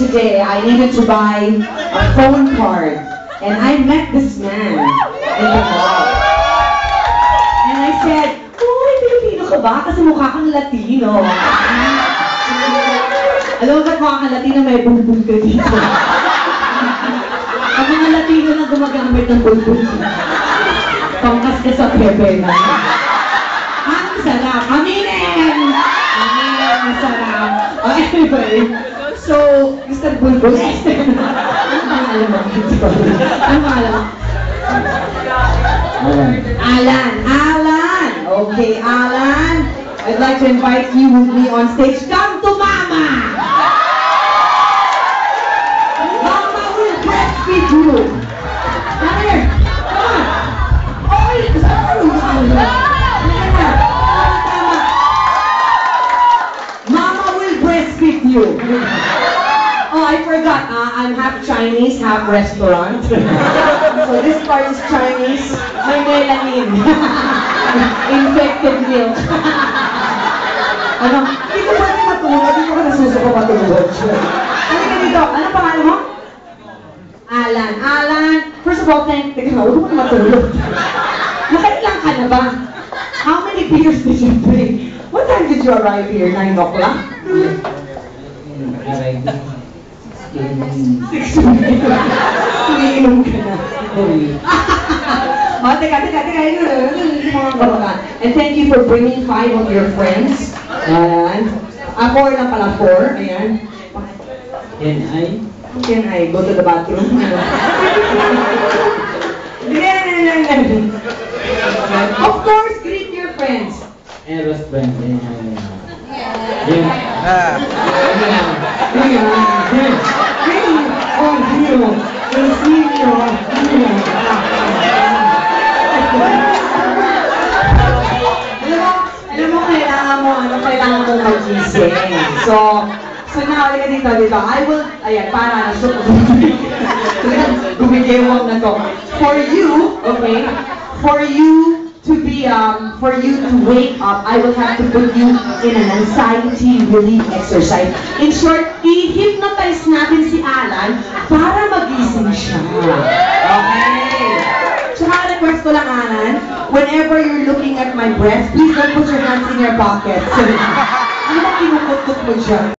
today, I needed to buy a phone card. And I met this man in the mall. And I said, "Uy, Pilipino ka ba? Kasi mukha kang Latino." Alam mo ba't mukha kang Latino? May bumbum ka dito. Ang mga Latino na gumagamit ng bumbum. Pangkas ka sa pepe na. Ang sarap! Aminin! Aminin, masarap. Anyway, so, Mr. Bulbul, ano pangalan mo? Ano pangalan mo? Alan. Alan! Okay, Alan. I'd like to invite you with me on stage. Come to Mama! Mama will breastfeed you. Come here. Come on. Oy! Mama will breastfeed you. Oh, I forgot. I'm half Chinese, half restaurant. So this part is Chinese. May melanin. Infected milk. Ano? Hindi ko pwede matulog. Hindi ko ka nasusuko matulog. Halika dito. Ano pangalan mo? Alan. Alan. First of all, teka na. Huwag mo na matulog. Nakailang ka na ba? How many beers did you drink? What time did you arrive here? 9 o'clock? Arrive 6. Tumiinom ka na. Oh, teka. And thank you for bringing 5 of your friends. Ayan. 4 lang pala, 4. Ayan. Can I go to the bathroom? Of course, greet your friends. Eros friend. Kailangan mo mag-gising. So now, halika dito. I will, ayan, para na gumigewang na to. For you, okay, for you to wake up, I will have to put you in an anxiety relief exercise. In short, i-hypnotize natin si Alan para magising siya. Okay? Tsaka request ko lang, Alan, whenever you're looking at my breast, please don't put your hands in your pockets. Ano ba kinukutkot mo dyan?